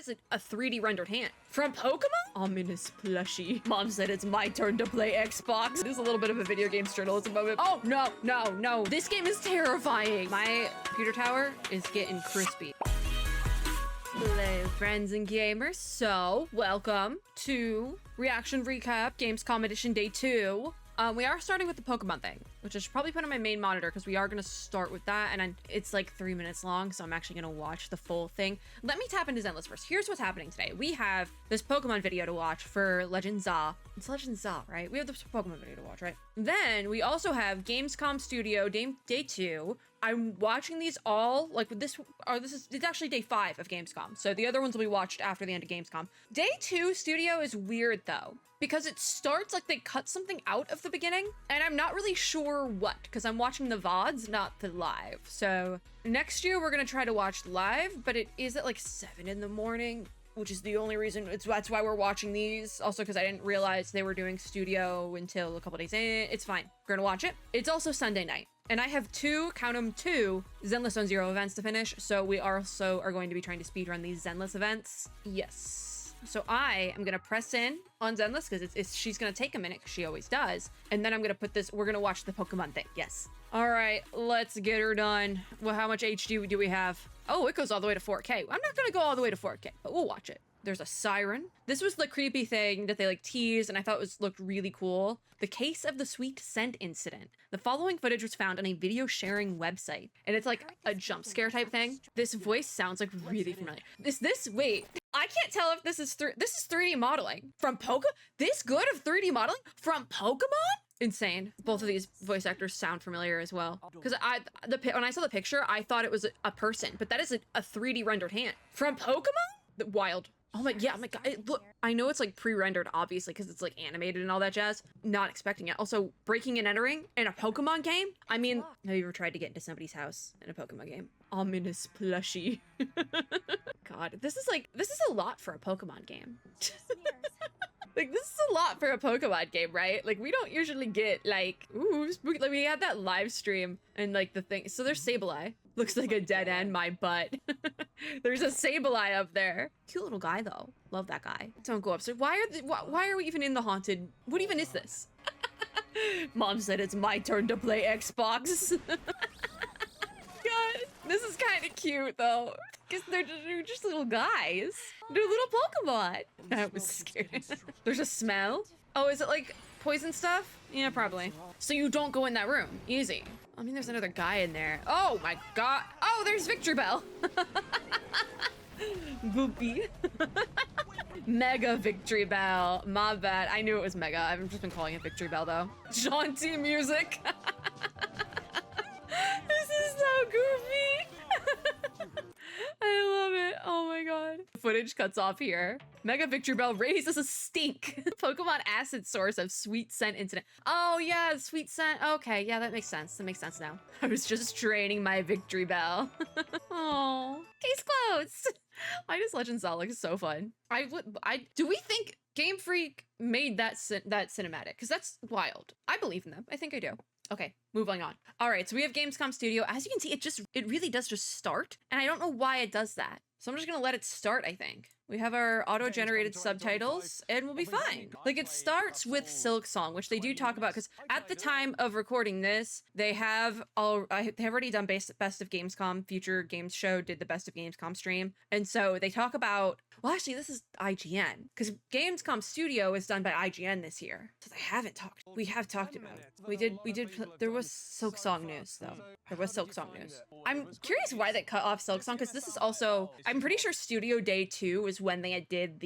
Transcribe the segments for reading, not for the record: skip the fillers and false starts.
is a 3D rendered hand. From Pokemon? Ominous plushie. Mom said it's my turn to play Xbox. It is a little bit of a video games journalism moment. Oh, no, no, no. This game is terrifying. My computer tower is getting crispy. Hello, friends and gamers. So, welcome to Reaction Recap Gamescom Edition Day 2. We are starting with the Pokemon thing, which I should probably put on my main monitor because we are going to start with that. And it's like 3 minutes long, so I'm actually going to watch the full thing. Let me tap into Zenless first. Here's what's happening today. We have this Pokemon video to watch for Legend Za. It's Legend Za, right? We have this Pokemon video to watch, right? Then we also have Gamescom Studio Day 2. I'm watching these all, like it's actually day 5 of Gamescom. So the other ones will be watched after the end of Gamescom. Day 2 Studio is weird though, because it starts like they cut something out of the beginning, and I'm not really sure what, because I'm watching the VODs, not the live. So next year we're gonna try to watch live, but it is at like 7 in the morning, which is the only reason. That's why we're watching these. Also, because I didn't realize they were doing Studio until a couple days in. It's fine. We're gonna watch it. It's also Sunday night. And I have two Zenless Zone Zero events to finish. So we also are going to be trying to speedrun these Zenless events. Yes. So I am gonna press in on Zenless because she's gonna take a minute, because she always does. And then I'm gonna we're gonna watch the Pokemon thing. Yes. All right, let's get her done. Well, how much HD do we have? Oh, it goes all the way to 4K. I'm not gonna go all the way to 4K, but we'll watch it. There's a siren. This was the creepy thing that they like teased, and I thought looked really cool. The case of the sweet scent incident. The following footage was found on a video sharing website, and it's like a jump scare type thing. This voice sounds like really familiar. Wait, I can't tell if this is 3D modeling from this good of 3D modeling from Pokemon? Insane. Both of these voice actors sound familiar as well. Because when I saw the picture, I thought it was a person, but that is a 3D rendered hand from Pokemon. Wild. Oh my, yeah, oh my god, look, I know it's like pre-rendered, obviously, because it's like animated and all that jazz. Not expecting it. Also, breaking and entering in a Pokemon game? I mean, have you ever tried to get into somebody's house in a Pokemon game? Ominous plushie. God, this is a lot for a Pokemon game. Like, this is a lot for a Pokemon game, right? Like, we don't usually get, like, ooh, spooky. Like, we had that live stream and, like, the thing. So there's Sableye. Looks like a dead end, my butt. There's a Sableye up there. Cute little guy, though. Love that guy. Don't go upstairs. Why are we even in the haunted? What even is this? Mom said it's my turn to play Xbox. God, this is kind of cute, though. Because they're just little guys. They're little Pokemon. I was scared. There's a smell. Oh, is it like poison stuff? Yeah, probably. So you don't go in that room. Easy. I mean, there's another guy in there. Oh my god. Oh, there's Victory Bell. Boopy. Mega Victory Bell. My bad. I knew it was Mega. I've just been calling it Victory Bell, though. Jaunty music. This is so goofy. I love it. Oh my god. Footage cuts off here. Mega Victory Bell raises a stink. Pokemon acid source of sweet scent incident. Oh yeah, sweet scent. Okay, yeah, that makes sense. That makes sense now. I was just training my Victory Bell. Oh, case closed. Why does Legend Za look so fun? Do we think Game Freak made that cinematic? Because that's wild. I believe in them. I think I do. Okay, moving on. All right, so we have Gamescom Studio. As you can see, it really does just start, and I don't know why it does that. So I'm just gonna let it start, I think. We have our auto-generated subtitles, and we'll be fine. Like, it starts with Silk Song, which they do talk about, because at the time of recording this, they have already done Best of Gamescom. Future Games Show did the Best of Gamescom stream. And so they talk about, well, actually, this is IGN, because Gamescom Studio is done by IGN this year. So we have talked about it. There was Silk Song news, though. There was Silk Song news. I'm curious why they cut off Silk Song, because this is also, I'm pretty sure Studio Day 2 was when they did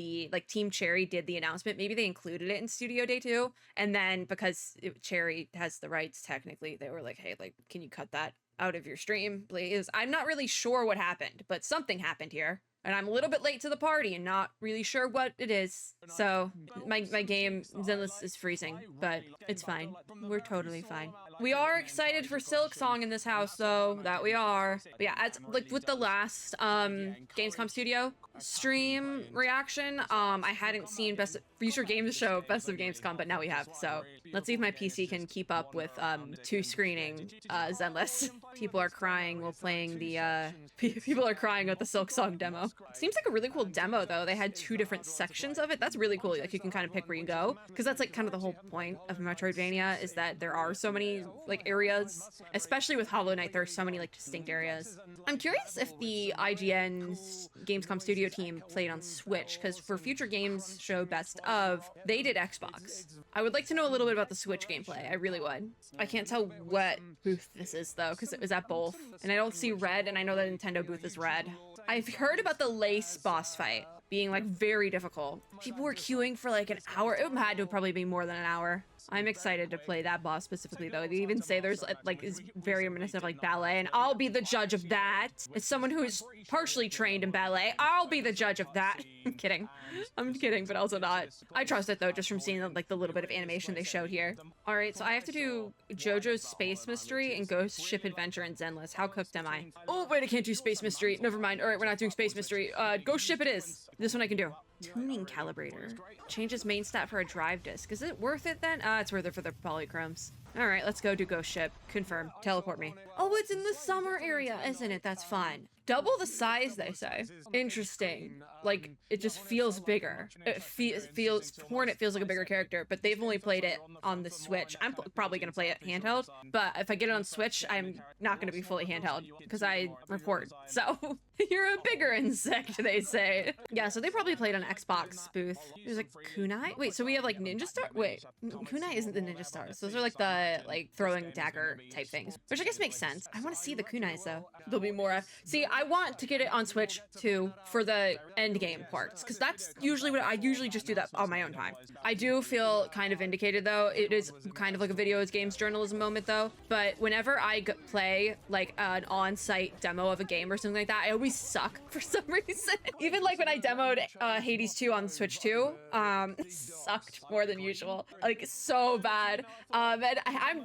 Team Cherry did the announcement. Maybe they included it in Studio Day 2, and then because Cherry has the rights, technically, they were like, hey, like, can you cut that out of your stream, please? I'm not really sure what happened, but something happened here. And I'm a little bit late to the party and not really sure what it is. So my game, Zenless, is freezing, but it's fine. We're totally fine. We are excited for Silk Song in this house, though. That we are. But yeah, as like with the last Gamescom Studio, stream reaction. I hadn't seen Future Games Show Best of Gamescom, but now we have. So let's see if my PC can keep up with 2 screening Zenless. People are crying while playing the people are crying at the Silk Song demo. Seems like a really cool demo though. They had 2 different sections of it. That's really cool. Like you can kind of pick where you go, because that's like kind of the whole point of Metroidvania, is that there are so many like areas, especially with Hollow Knight. There are so many like distinct areas. I'm curious if the IGN Gamescom studio team played on Switch, because for Future Games Show Best of, they did Xbox. I would like to know a little bit about the Switch gameplay. I really would. I can't tell what booth this is though, because it was at both, and I don't see red, and I know that Nintendo booth is red. I've heard about the Lace boss fight being like very difficult. People were queuing for like an hour. It had to probably be more than an hour. I'm excited to play that boss specifically though. They even say there's like is very reminiscent of like ballet, and I'll be the judge of that. As someone who is partially trained in ballet, I'll be the judge of that. I'm kidding. I'm kidding, but also not. I trust it though, just from seeing like the little bit of animation they showed here. All right, so I have to do JoJo's Space Mystery and Ghost Ship Adventure in Zenless. How cooked am I? Oh wait, I can't do Space Mystery. Never mind. All right, we're not doing Space Mystery. Ghost Ship it is. This one I can do. Tuning Calibrator. Changes main stat for a drive disc. Is it worth it then? It's worth it for the polychromes. All right, let's go do Ghost Ship. Confirm. Teleport me. Oh, it's in the summer area, isn't it? That's fun. Double the size, they say. Interesting. Like, it just feels bigger. It feels Hornet feels like a bigger character, but they've only played it on the Switch. I'm probably gonna play it handheld, but if I get it on Switch, I'm not gonna be fully handheld because I report. So you're a bigger insect, they say. Yeah, so they probably played on Xbox booth. There's like kunai. Wait, so we have like ninja star. Wait, kunai isn't the ninja stars. Those are like the throwing dagger type things, which I guess makes sense. I want to see the kunais though. There'll be more. See, I want to get it on Switch too for the end game parts, because that's usually what I usually just do that on my own time. I do feel kind of vindicated though. It is kind of like a video games journalism moment though. But whenever I play like an on-site demo of a game or something like that, I always suck for some reason. Even like when I demoed Hades 2 on Switch 2, it sucked more than usual. Like so bad. And I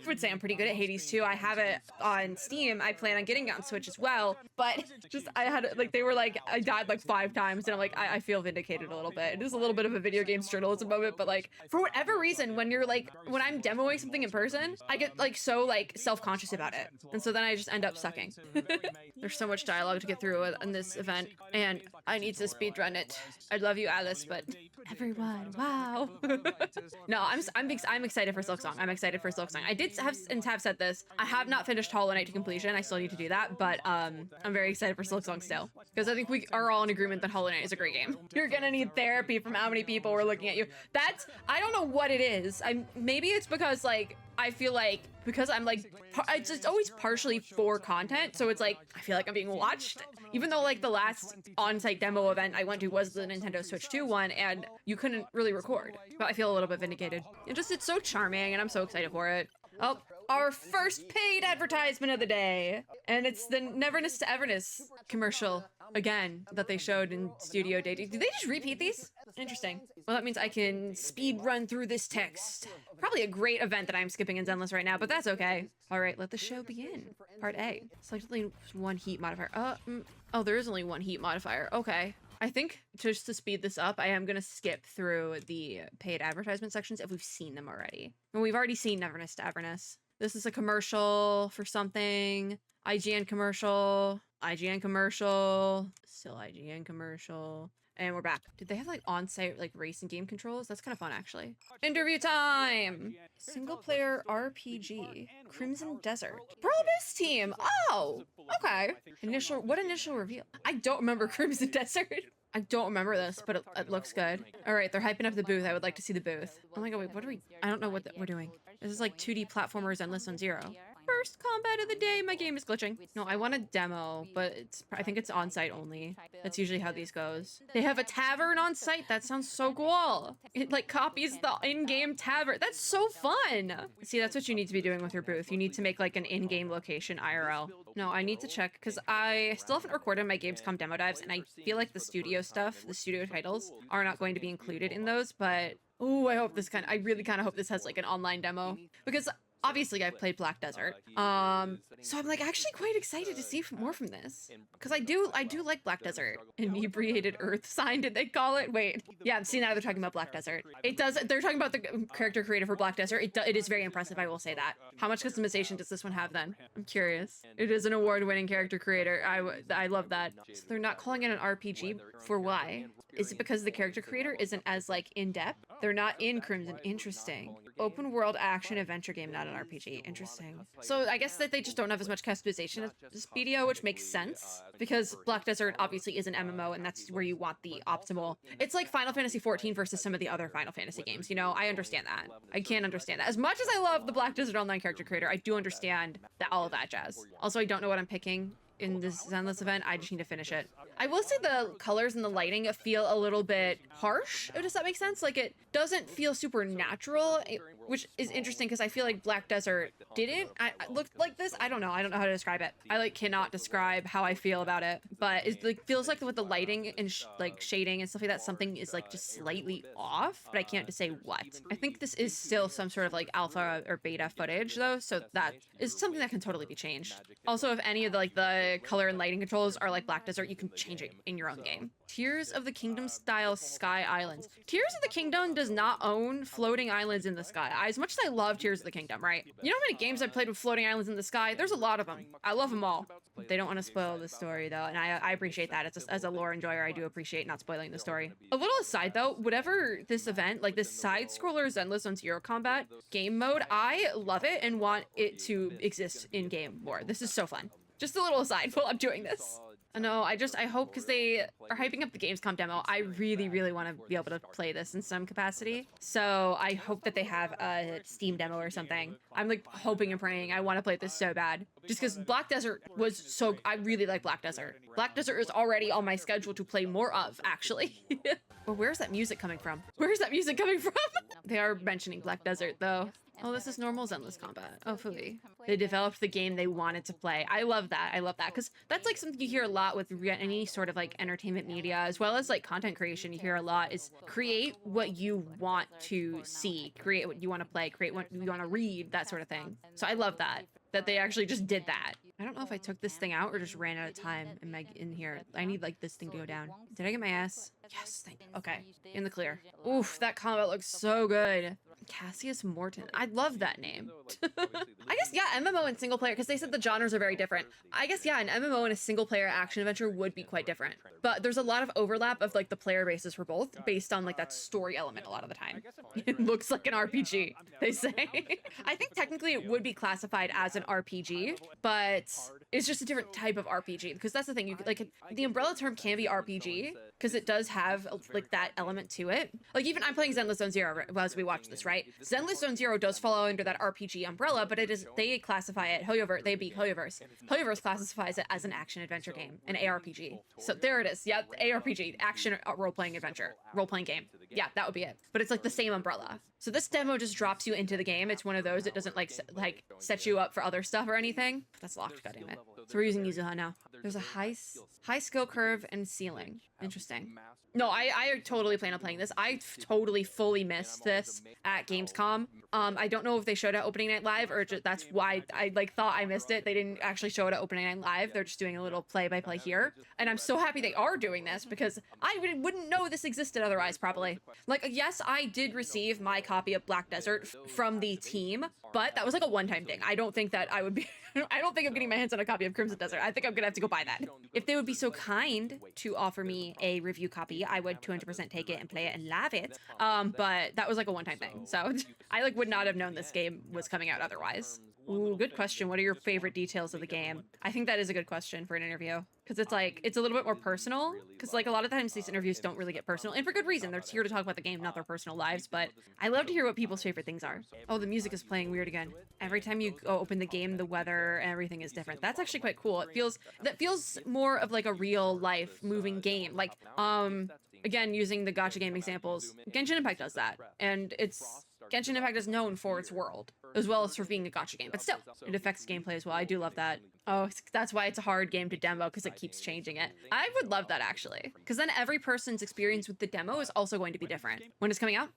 would say I'm pretty good at Hades 2. I have it on Steam. I plan on getting it on Switch as well. But just I had like they were like I died like 5 times, and I'm like I feel vindicated a little bit. It is a little bit of a video games journalism moment, but like for whatever reason, when I'm demoing something in person, I get like so like self-conscious about it, and so then I just end up sucking. There's so much dialogue to get through in this event, and I need to speedrun it. I love you, Alice, but everyone, wow. No, I'm excited for Silk Song. I'm excited for Silk Song. I did have said this. I have not finished Hollow Knight to completion. I still need to do that, but I'm very excited for Silk Song still, because I think we are all in agreement that Hollow Knight is a great game. You're gonna need therapy from how many people were looking at you. I don't know what it is. Maybe it's because like I feel like because I'm like it's just always partially for content, so it's like I feel like I'm being watched, even though like the last on-site demo event I went to was the Nintendo Switch 2 one, and you couldn't really record, but I feel a little bit vindicated. It's so charming, and I'm so excited for it. Oh, our first paid advertisement of the day, and it's the Neverness to Everness commercial again that they showed in Studio Day. Did they just repeat these? Interesting. Well, that means I can speed run through this text. Probably a great event that I'm skipping in Zenless right now, but that's okay. All right, let the show begin. Part A. Select only 1 heat modifier. Oh, there is only 1 heat modifier. Okay. I think just to speed this up, I am going to skip through the paid advertisement sections if we've seen them already. And we've already seen Neverness to Everness. This is a commercial for something. IGN commercial. IGN commercial. Still IGN commercial. And we're back. Did they have like on-site like race and game controls? That's kind of fun actually. Interview time! Single player RPG. Crimson Desert. Probus team! Oh! Okay. What initial reveal? I don't remember Crimson Desert. I don't remember this, but it looks good. All right, they're hyping up the booth. I would like to see the booth. Oh my god, wait, what are we? I don't know what we're doing. This is like 2D platformers Endless on Zero. First combat of the day. My game is glitching. No, I want a demo, but I think it's on-site only. That's usually how these goes. They have a tavern on site. That sounds so cool. It like copies the in-game tavern. That's so fun. See, that's what you need to be doing with your booth. You need to make like an in-game location IRL. No, I need to check because I still haven't recorded my Gamescom demo dives, and I feel like the studio stuff, the studio titles, are not going to be included in those, but oh, I really kind of hope this has like an online demo, because obviously I've played Black Desert. So I'm like actually quite excited to see more from this. Because I do like Black Desert. Inebriated Earth sign, did they call it? Wait. Yeah, see, now they're talking about Black Desert. They're talking about the character creator for Black Desert. It is very impressive, I will say that. How much customization does this one have then? I'm curious. It is an award-winning character creator. I love that. So they're not calling it an RPG? For why? Is it because the character creator isn't as like in-depth? They're not in Crimson. Interesting. Open world action adventure game, not an RPG. Interesting. So I guess that they just don't have as much customization as this video, which makes sense because Black Desert obviously is an MMO and that's where you want the optimal. It's like Final Fantasy XIV versus some of the other Final Fantasy games, you know? I understand that. I can understand that. As much as I love the Black Desert Online character creator, I do understand all of that jazz. Also, I don't know what I'm picking in this Zenless event. I just need to finish it. I will say the colors and the lighting feel a little bit harsh. Does that make sense? Like, it doesn't feel super natural, which is interesting because I feel like Black Desert didn't. I looked like this. I don't know how to describe it. I like cannot describe how I feel about it, but it like feels like with the lighting and like shading and stuff like that, something is like just slightly off, but I can't say what. I think this is still some sort of like alpha or beta footage though, so that is something that can totally be changed. Also, if any of the like the color and lighting controls are like Black Desert, you can change it in your own game. Tears of the Kingdom style sky islands. Tears of the Kingdom does not own floating islands in the sky. As much as I love Tears of the Kingdom, right? You know how many games I've played with floating islands in the sky? There's a lot of them. I love them all. They don't want to spoil the story though, and I appreciate that. It's just, as a lore enjoyer, I do appreciate not spoiling the story. A little aside though, whatever this event, like this side-scroller Zenless Zone Zero combat game mode, I love it and want it to exist in game more. This is so fun. Just a little aside while I'm doing this. No, I hope, because they are hyping up the Gamescom demo, I really want to be able to play this in some capacity. So I hope that they have a Steam demo or something. I'm like hoping and praying. I want to play this so bad. Just because Black Desert was so, I really like Black Desert. Black Desert is already on my schedule to play more of, actually. Well, where's that music coming from? Where's that music coming from? They are mentioning Black Desert though. Oh, this is normal Zenless combat. Oh, phooey. They developed the game they wanted to play. I love that. I love that. Because that's like something you hear a lot with any sort of like entertainment media, as well as like content creation. You hear a lot is create what you want to see, create what you want to play, create what you want to read, that sort of thing. So I love that they actually just did that. I don't know if I took this thing out or just ran out of time in here. I need like this thing to go down. Did I get my ass? Yes, thank you. Okay, in the clear. Oof, that combat looks so good. Cassius Morton. I love that name. I guess, yeah, MMO and single player, because they said the genres are very different. I guess, yeah, an MMO and a single player action adventure would be quite different. But there's a lot of overlap of like the player bases for both based on like that story element a lot of the time. It looks like an RPG, they say. I think technically it would be classified as an RPG, but it's just a different type of RPG, because that's the thing. You could, like, the umbrella term can be RPG because it does have like that element to it. Like, even I'm playing Zenless Zone Zero as we watch this, right? Zenless Zone Zero does fall under that RPG umbrella, but it is, they classify it, they beat Hoyoverse. Hoyoverse classifies it as an action adventure game, an ARPG. So there it is. Yeah, ARPG, action role-playing adventure, role-playing game. Yeah, that would be it. But it's like the same umbrella. So this demo just drops you into the game. It's one of those. It doesn't like set you up for other stuff or anything. That's locked, goddammit. So we're using Yuzuha now. There's a high skill curve and ceiling. Interesting. No, I totally plan on playing this. I totally fully missed this at Gamescom. I don't know if they showed it at Opening Night Live or just, that's why I like thought I missed it. They didn't actually show it at Opening Night Live. They're just doing a little play-by-play here. And I'm so happy they are doing this because I wouldn't know this existed otherwise, probably. Like, yes, I did receive my copy of Black Desert from the team, but that was like a one-time thing. I don't think that I would be, I don't think I'm getting my hands on a copy of Crimson Desert. I think I'm gonna have to go buy that. If they would be so kind to offer me a review copy, I would 200% take it and play it and love it. But that was like a one-time thing. So I like would not have known this game was coming out otherwise. Ooh, good question. What are your favorite details of the game? I think that is a good question for an interview. Because it's like, it's a little bit more personal. Because like a lot of times these interviews don't really get personal. And for good reason. They're here to talk about the game, not their personal lives. But I love to hear what people's favorite things are. Oh, the music is playing weird again. Every time you go open the game, the weather and everything is different. That's actually quite cool. That feels more of like a real life moving game. Like, again, using the gacha game examples, Genshin Impact does that. And it's Genshin Impact is known for its world, as well as for being a gacha game, but still, it affects gameplay as well. I do love that. Oh, that's why it's a hard game to demo, because it keeps changing it. I would love that, actually, because then every person's experience with the demo is also going to be different. When it's coming out?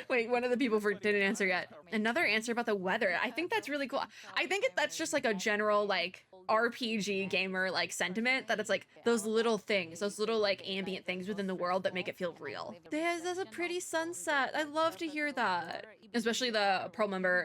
Wait, one of the people didn't answer yet. Another answer about the weather. I think that's really cool. I think that's just like a general, like, RPG gamer, like, sentiment, that it's like those little things, those little, like, ambient things within the world that make it feel real. There's a pretty sunset. I love to hear that. Especially the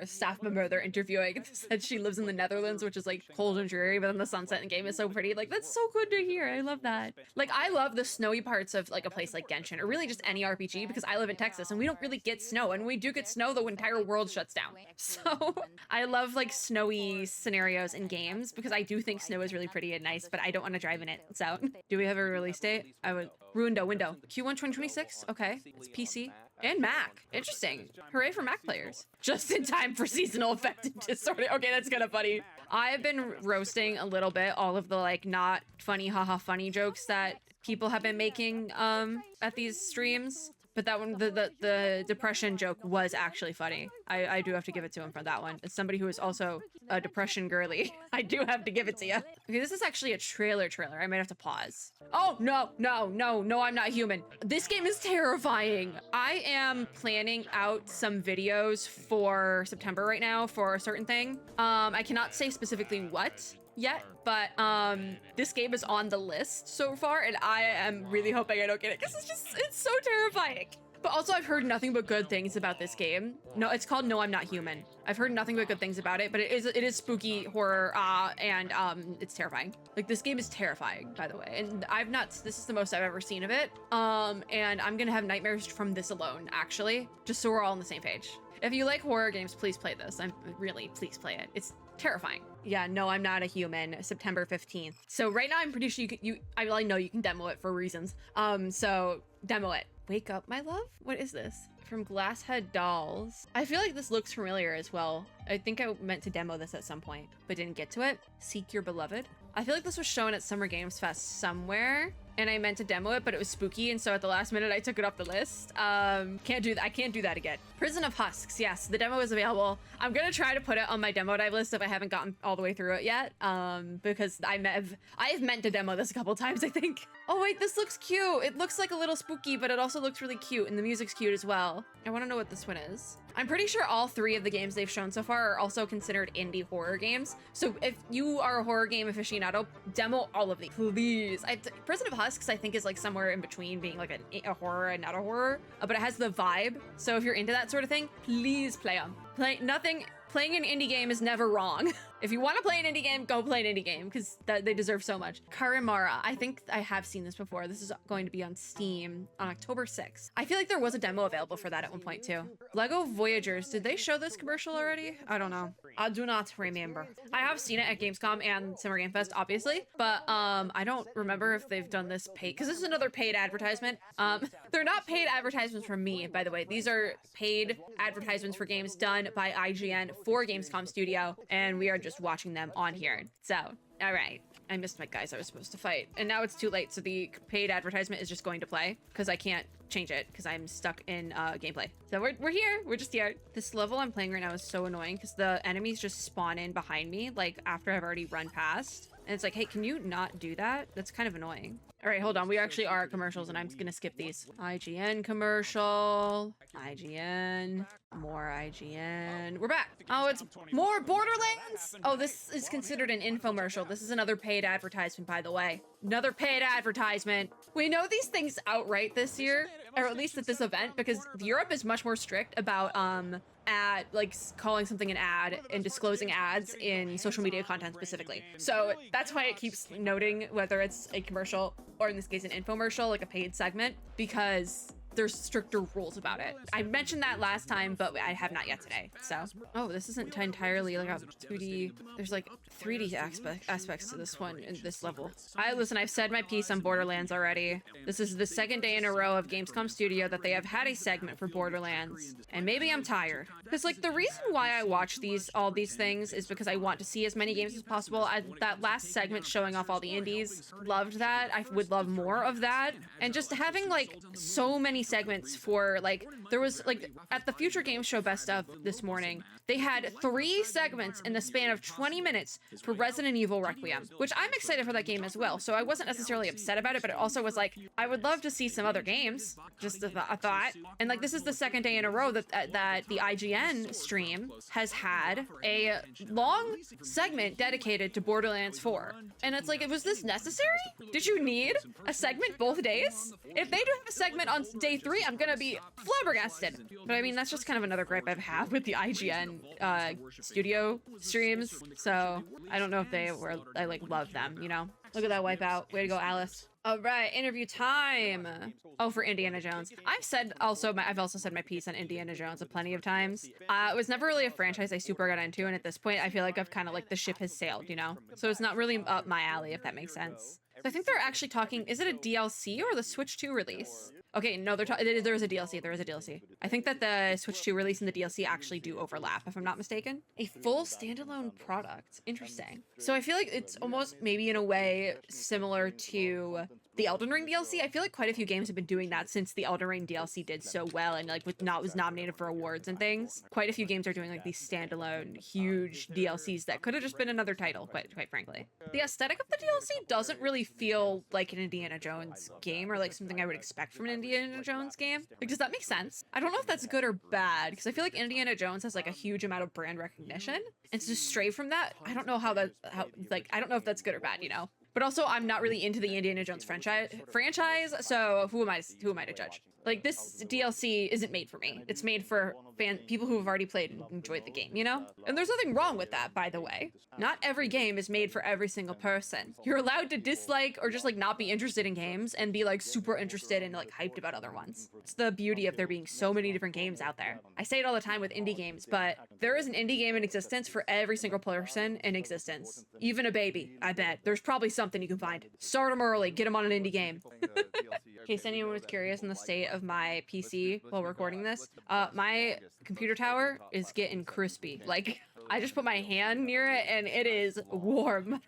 staff member they're interviewing said she lives in the Netherlands, which is like cold and dreary, but then the sunset in the game is so pretty. Like, that's so good to hear. I love that. Like, I love the snowy parts of like a place like Genshin, or really just any RPG, because I live in Texas and we don't really get snow, and when we do get snow, the entire world shuts down. So I love like snowy scenarios in games, because I do think snow is really pretty and nice, but I don't want to drive in it. So do we have a release date? I would window Q1 2026. Okay, it's PC and Mac. Interesting. Hooray for Mac players. Just in time for seasonal affective disorder. Okay, that's kind of funny. I've been roasting a little bit all of the like not funny, haha funny jokes that people have been making at these streams. But that one, the depression joke was actually funny. I do have to give it to him for that one. As somebody who is also a depression girly, I do have to give it to you. Okay, this is actually a trailer. I might have to pause. Oh, no, I'm not human. This game is terrifying. I am planning out some videos for September right now for a certain thing. I cannot say specifically what yet, but this game is on the list so far, and I am really hoping I don't get it, because it's so terrifying. But also, I've heard nothing but good things about this game. No, it's called No, I'm Not Human. I've heard nothing but good things about it, but it is spooky horror, and it's terrifying. Like, this game is terrifying, by the way, and this is the most I've ever seen of it. And I'm gonna have nightmares from this alone, actually, just so we're all on the same page. If you like horror games, please play this. Please play it. It's terrifying. Yeah, No, I'm Not a Human, September 15th. So right now, I'm pretty sure I know you can demo it for reasons. So demo it. Wake Up, My Love? What is this? From Glasshead Dolls. I feel like this looks familiar as well. I think I meant to demo this at some point, but didn't get to it. Seek Your Beloved. I feel like this was shown at Summer Games Fest somewhere, and I meant to demo it, but it was spooky, and so at the last minute, I took it off the list. I can't do that again. Prison of Husks, yes, the demo is available. I'm gonna try to put it on my demo dive list if I haven't gotten all the way through it yet, because I have meant to demo this a couple times, I think. Oh wait, this looks cute. It looks like a little spooky, but it also looks really cute, and the music's cute as well. I wanna know what this one is. I'm pretty sure all 3 of the games they've shown so far are also considered indie horror games. So if you are a horror game aficionado, demo all of these, please. Prison of Husks, I think, is like somewhere in between being like a horror and not a horror, but it has the vibe. So if you're into that sort of thing, please play them. Playing an indie game is never wrong. If you want to play an indie game, go play an indie game, because they deserve so much. Karimara. I think I have seen this before. This is going to be on Steam on October 6th. I feel like there was a demo available for that at one point too. Lego Voyagers. Did they show this commercial already? I don't know. I do not remember. I have seen it at Gamescom and Summer Game Fest, obviously, but I don't remember if they've done this paid, because this is another paid advertisement. They're not paid advertisements from me, by the way. These are paid advertisements for games done by IGN for Gamescom Studio, and we are just watching them on here. So, all right. I missed my guys I was supposed to fight, and now it's too late, so the paid advertisement is just going to play, because I can't change it, because I'm stuck in gameplay. So we're here. We're just here. This level I'm playing right now is so annoying, because the enemies just spawn in behind me, like, after I've already run past. And it's like, hey, can you not do that? That's kind of annoying. All right, hold on. We actually are at commercials, and I'm just gonna skip these. IGN commercial. IGN. More IGN. We're back. Oh, it's more Borderlands. Oh, this is considered an infomercial. This is another paid advertisement, by the way. Another paid advertisement. We know these things outright this year, or at least at this event, because Europe is much more strict about calling something an ad and disclosing ads in social media content specifically. So that's why it keeps noting whether it's a commercial or, in this case, an infomercial, like a paid segment, because there's stricter rules about it. I mentioned that last time, but I have not yet today. So, oh, this isn't entirely like a 2D. There's like 3D aspects to this one in this level. Listen, I've said my piece on Borderlands already. This is the 2nd day in a row of Gamescom Studio that they have had a segment for Borderlands, and maybe I'm tired. Because like the reason why I watch all these things is because I want to see as many games as possible. That last segment showing off all the indies, loved that. I would love more of that, and just having like so many segments for like, there was like at the Future Games Show Best of this morning, they had 3 segments in the span of 20 minutes for Resident Evil Requiem, which I'm excited for that game as well. So I wasn't necessarily upset about it, but it also was like, I would love to see some other games, just a thought. And like, this is the second day in a row that that the IGN stream has had a long segment dedicated to Borderlands 4. And it's like, was this necessary? Did you need a segment both days? If they do have a segment on day 3, I'm gonna be flabbergasted. But I mean, that's just kind of another gripe I've had with the IGN studio streams. So I don't know if I like love them, you know? Look at that wipeout. Way to go, Alice. All right, interview time. Oh, for Indiana Jones. I've also said my piece on Indiana Jones plenty of times. It was never really a franchise I super got into, and at this point, I feel like I've kind of like the ship has sailed, you know? So it's not really up my alley, if that makes sense. So I think they're actually talking, is it a DLC or the Switch 2 release? Okay, no, there is a DLC, there is a DLC. I think that the Switch 2 release and the DLC actually do overlap, if I'm not mistaken. A full standalone product, interesting. So I feel like it's almost maybe in a way similar to the Elden Ring DLC. I feel like quite a few games have been doing that since the Elden Ring DLC did so well and like was nominated for awards and things. Quite a few games are doing like these standalone huge DLCs that could have just been another title, quite frankly. The aesthetic of the DLC doesn't really feel like an Indiana Jones game or like something I would expect from an Indiana Jones game. Like, does that make sense? I don't know if that's good or bad, because I feel like Indiana Jones has like a huge amount of brand recognition, and to stray from that, I don't know I don't know if that's good or bad, you know? But also, I'm not really into the Indiana Jones franchise, so who am I to judge? Like, this DLC isn't made for me. It's made for people who have already played and enjoyed the game, you know? And there's nothing wrong with that, by the way. Not every game is made for every single person. You're allowed to dislike or just like not be interested in games and be like super interested and like hyped about other ones. It's the beauty of there being so many different games out there. I say it all the time with indie games, but there is an indie game in existence for every single person in existence. Even a baby, I bet. There's probably something you can find. Start them early, get them on an indie game. In case anyone was curious in the state of my PC while recording this, my computer tower is getting crispy. Like, I just put my hand near it and it is warm.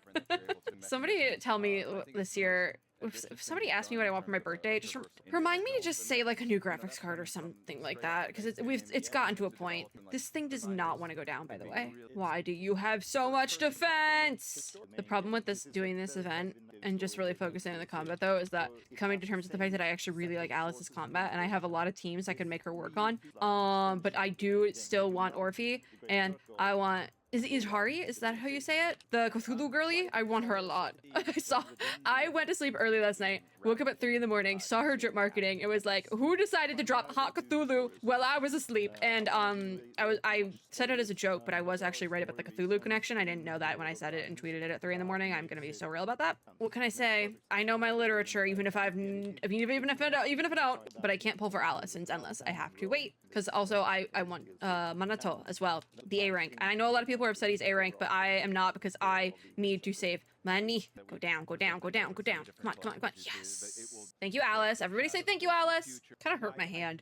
Somebody tell me this year, if somebody asked me what I want for my birthday, just remind me to just say like a new graphics card or something like that, because it's gotten to a point. This thing does not want to go down, by the way. Why do you have so much defense? The problem with doing this event and just really focusing on the combat, though, is that coming to terms with the fact that I actually really like Alice's combat, and I have a lot of teams I could make her work on. But I do still want Orphe, and I want... Is it Izhari? Is that how you say it? The Cthulhu girly? I want her a lot. I went to sleep early last night, woke up at 3 in the morning, saw her drip marketing. It was like, who decided to drop Hot Cthulhu while I was asleep? And I said it as a joke, but I was actually right about the Cthulhu connection. I didn't know that when I said it and tweeted it at 3 in the morning. I'm gonna be so real about that. What can I say? I know my literature, even if I don't, but I can't pull for Alice and Zenless. I have to wait. Because also I want Manato as well, the A rank. And I know a lot of people are upset he's A rank, but I am not, because I need to save money. Go down, go down, go down, go down. Come on, come on, come on. Yes. Thank you, Alice. Everybody say thank you, Alice. Kind of hurt my hand.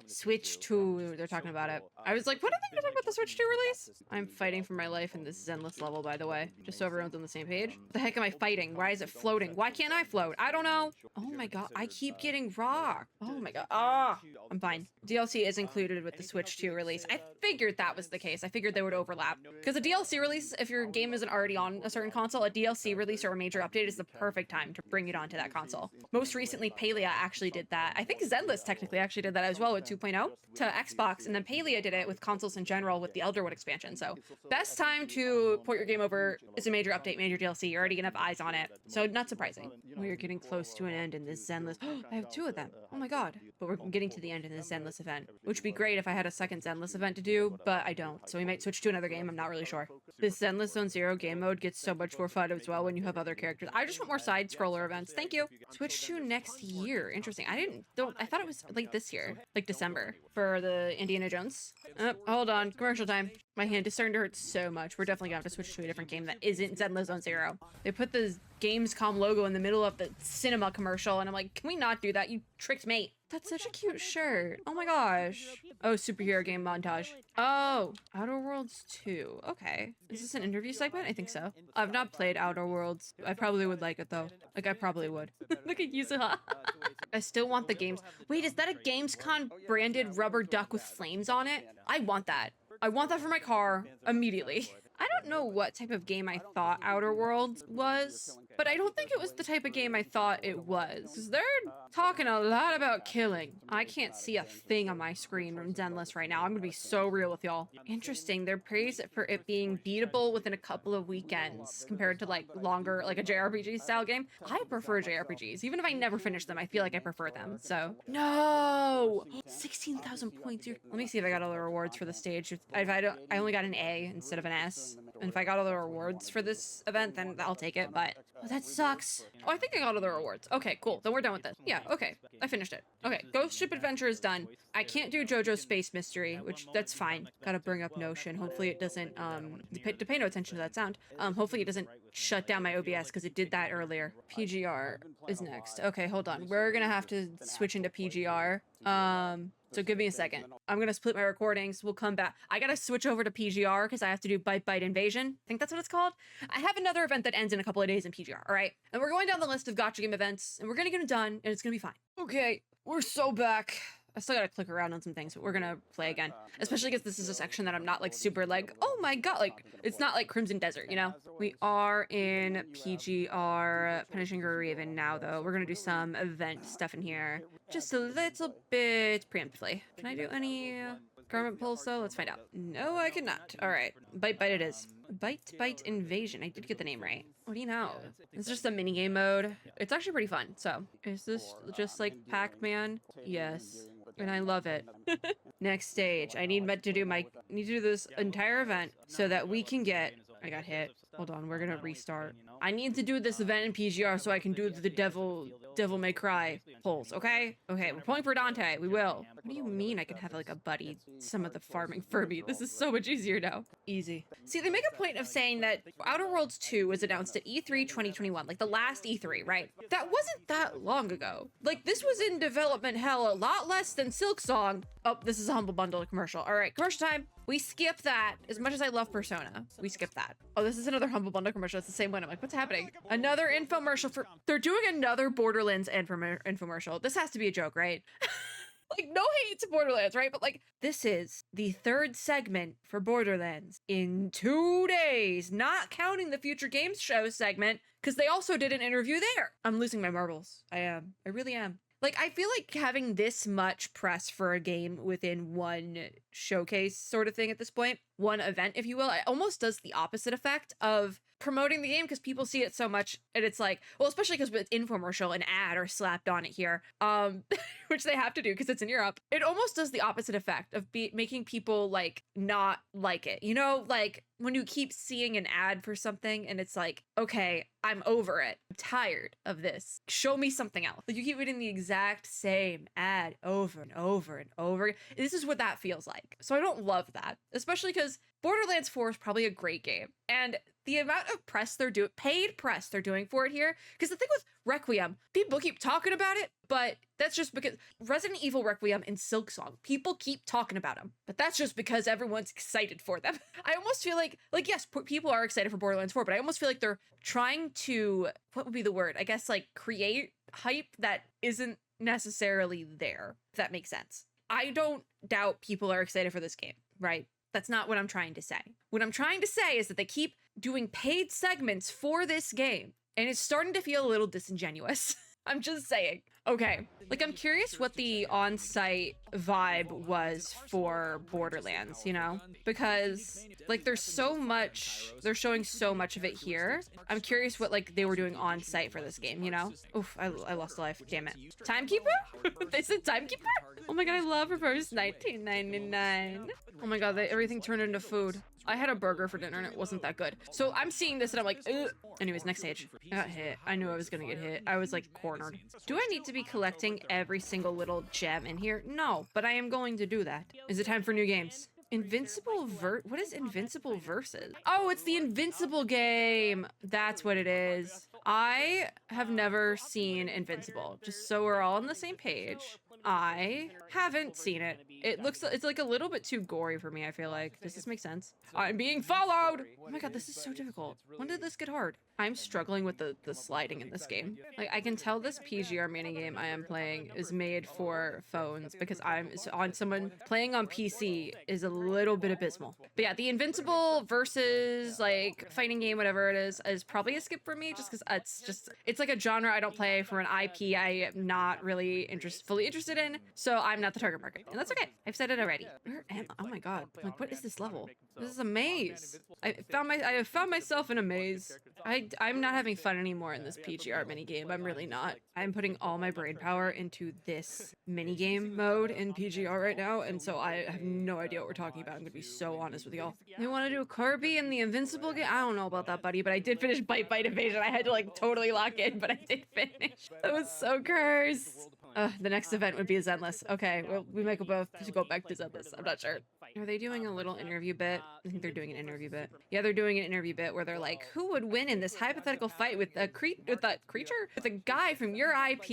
Switch 2. They're talking about it. I was like, what are they talking about the Switch 2 release? I'm fighting for my life in this Zenless level, by the way. Just so everyone's on the same page. What the heck am I fighting? Why is it floating? Why can't I float? I don't know. Oh my god. I keep getting rocked. Oh my god. I'm fine. DLC is included with the Switch 2 release. I figured that was the case. I figured they would overlap. Because a DLC release, if your game isn't already on a certain console, a DLC release or a major update is the perfect time to bring it onto that console. Most recently, Palia actually did that. I think Zenless technically actually did that as well with 2.0 to Xbox, and then Palia did it with consoles in general with the Elderwood expansion. So best time to port your game over is a major update, major DLC. You're already gonna have eyes on it. So not surprising. We're getting close to an end in this Zenless. I have 2 of them. Oh my god. But we're getting to the end in this Zenless event, which would be great if I had a second Zenless event to do, but I don't. So we might switch to another game. I'm not really sure. This Zenless Zone Zero game mode gets so much more fun as well when you have other characters. I just want more side scroller events. Thank you. Switch to next year. Interesting. I thought it was like this year, like December for the Indiana Jones. Hold on. Commercial time. My hand is starting to hurt so much. We're definitely gonna have to switch to a different game that isn't Zenless Zone Zero. They put the Gamescom logo in the middle of the cinema commercial, and I'm like, can we not do that? You tricked me. That's such a cute shirt. Oh my gosh. Oh, superhero game montage. Oh, Outer Worlds 2. Okay. Is this an interview segment? I think so. I've not played Outer Worlds. I probably would like it though. Like, I probably would. Look at Yuzuha. I still want the games. Wait, is that a Gamescom branded rubber duck with flames on it? I want that. I want that for my car immediately. I don't know what type of game I thought Outer Worlds was, but I don't think it was the type of game I thought it was. 'Cause they're talking a lot about killing. I can't see a thing on my screen from Zenless right now. I'm gonna be so real with y'all. Interesting. They're praised for it being beatable within a couple of weekends compared to like longer, like a JRPG style game. I prefer JRPGs. Even if I never finish them, I feel like I prefer them. So no, 16,000 points. Let me see if I got all the rewards for the stage. If I only got an A instead of an S. And if I got all the rewards for this event, then I'll take it, but oh, that sucks. Oh, I think I got all the rewards. Okay, cool. Then we're done with this. Yeah, okay. I finished it. Okay, Ghost Ship Adventure is done. I can't do JoJo's Space Mystery, which that's fine. Gotta bring up Notion. Hopefully it doesn't, to pay no attention to that sound. Hopefully it doesn't shut down my OBS because it did that earlier. PGR is next. Okay, hold on. We're gonna have to switch into PGR. So give me a second. I'm gonna split my recordings. We'll come back. I gotta switch over to PGR because I have to do Bite Bite Invasion. I think that's what it's called. I have another event that ends in a couple of days in PGR, all right? And we're going down the list of gacha game events, and we're gonna get it done, and it's gonna be fine. Okay, we're so back. I still gotta click around on some things, but we're gonna play again. Especially because this is a section that I'm not like super like, oh my god, like it's not like Crimson Desert, you know? We are in PGR Punishing Raven now though. We're gonna do some event stuff in here. Just a little bit preemptively. Can I do any garment pulls though? Let's find out. No, I cannot. All right, Bite Bite it is. Bite Bite Invasion. I did get the name right. What do you know? It's just a minigame mode. It's actually pretty fun. So, is this just like Pac-Man? Yes. And I love it. Next stage. I need to do this entire event so that we can get... I got hit. Hold on, we're gonna restart. I need to do this event in PGR so I can do the Devil May Cry pulls, okay? Okay, we're pulling for Dante. We will. What do you mean I can have like a buddy some of the farming for me? This is so much easier now. Easy. See, they make a point of saying that Outer Worlds 2 was announced at E3 2021, like the last E3, right? That wasn't that long ago. Like, this was in development hell a lot less than Silksong. Oh, this is a Humble Bundle commercial. All right, commercial time. We skip that. As much as I love Persona, we skip that. Oh, this is another Humble Bundle commercial. It's the same one. I'm like, what's happening? Another infomercial for... They're doing another Borderlands infomercial. This has to be a joke, right? Like, no hate to Borderlands, right? But like, this is the third segment for Borderlands in 2 days, not counting the Future Games Show segment, because they also did an interview there. I'm losing my marbles. I am. I really am. Like, I feel like having this much press for a game within one showcase sort of thing at this point, one event, if you will, it almost does the opposite effect of promoting the game because people see it so much and it's like, well, especially because with infomercial, an ad are slapped on it here, which they have to do because it's in Europe. It almost does the opposite effect of making people like not like it. You know, like when you keep seeing an ad for something and it's like, okay, I'm over it. I'm tired of this. Show me something else. Like you keep reading the exact same ad over and over and over. This is what that feels like. So I don't love that, especially because Borderlands 4 is probably a great game. And the amount of press they're doing, paid press they're doing for it here, because the thing with Requiem, people keep talking about it, but that's just because Resident Evil Requiem and Silksong, people keep talking about them, but that's just because everyone's excited for them. I almost feel like yes, people are excited for Borderlands 4, but I almost feel like they're trying to, what would be the word? I guess like create hype that isn't necessarily there, if that makes sense. I don't doubt people are excited for this game, right? That's not what I'm trying to say. What I'm trying to say is that they keep doing paid segments for this game, and it's starting to feel a little disingenuous. I'm just saying. Okay, like I'm curious what the on-site vibe was for Borderlands, you know? Because like they're showing so much of it here. I'm curious what like they were doing on-site for this game, you know? Oof, I lost a life, damn it. Timekeeper? They said Timekeeper? Oh my god, I love Reverse 1999. Oh my god, everything turned into food. I had a burger for dinner and it wasn't that good. So I'm seeing this and I'm like, ugh. Anyways, next stage. I got hit. I knew I was gonna get hit. I was like cornered. Do I need to be collecting every single little gem in here? No, but I am going to do that. Is it time for new games? Invincible what is Invincible Versus? Oh, it's the Invincible game. That's what it is. I have never seen Invincible, just so we're all on the same page. I haven't seen it. It's like a little bit too gory for me, I feel like. Does this make sense? I'm being followed! Oh my god, this is so difficult. When did this get hard? I'm struggling with the sliding in this game. Like, I can tell this PGR minigame I am playing is made for phones because I'm on someone playing on PC is a little bit abysmal. But yeah, the Invincible versus like fighting game, whatever it is probably a skip for me just because it's like a genre I don't play for an IP I am not really fully interested in. So I'm not the target market. And that's okay. I've said it already. Where am I? Oh my god. Like, what is this level? This is a maze. I have found myself in a maze. I'm not having fun anymore in this PGR minigame. I'm really not. I'm putting all my brain power into this minigame mode in PGR right now, and so I have no idea what we're talking about. I'm gonna be so honest with y'all. They want to do a Kirby in the Invincible game? I don't know about that, buddy, but I did finish Bite Bite Invasion. I had to like totally lock in, but I did finish. That was so cursed. The next event would be a Zenless. Okay, well, we might both go back to Zenless. I'm not sure. Are they doing a little interview bit? I think they're doing an interview bit. Yeah, they're doing an interview bit where they're like, who would win in this hypothetical fight with a creature? With a guy from your IP.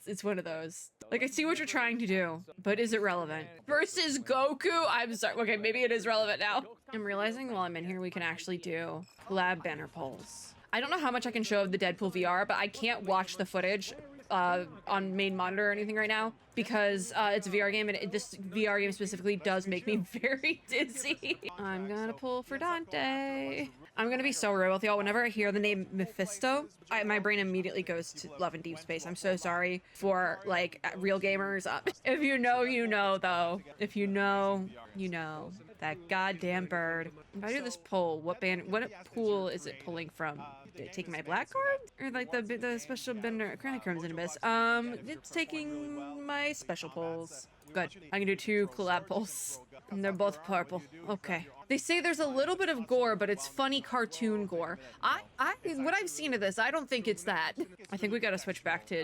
It's one of those. Like, I see what you're trying to do, but is it relevant? Versus Goku? I'm sorry. Okay, maybe it is relevant now. I'm realizing while I'm in here, we can actually do collab banner polls. I don't know how much I can show of the Deadpool VR, but I can't watch the footage on main monitor or anything right now because it's a VR game, and this VR game specifically does make me very dizzy. I'm gonna pull for Dante. I'm gonna be so real with y'all. Whenever I hear the name Mephisto, my brain immediately goes to Love and Deep Space. I'm so sorry for like real gamers. If you know, you know though. If you know, you know. That goddamn bird. If I do this poll, what pool is it pulling from? Taking my black card? Or like the special bender Chronicle Abyss? It's taking my special polls. Good. I can do 2 collab polls. And they're both purple. Okay. They say there's a little bit of gore, but it's funny cartoon gore. What I've seen of this, I don't think it's that. I think we gotta switch back to,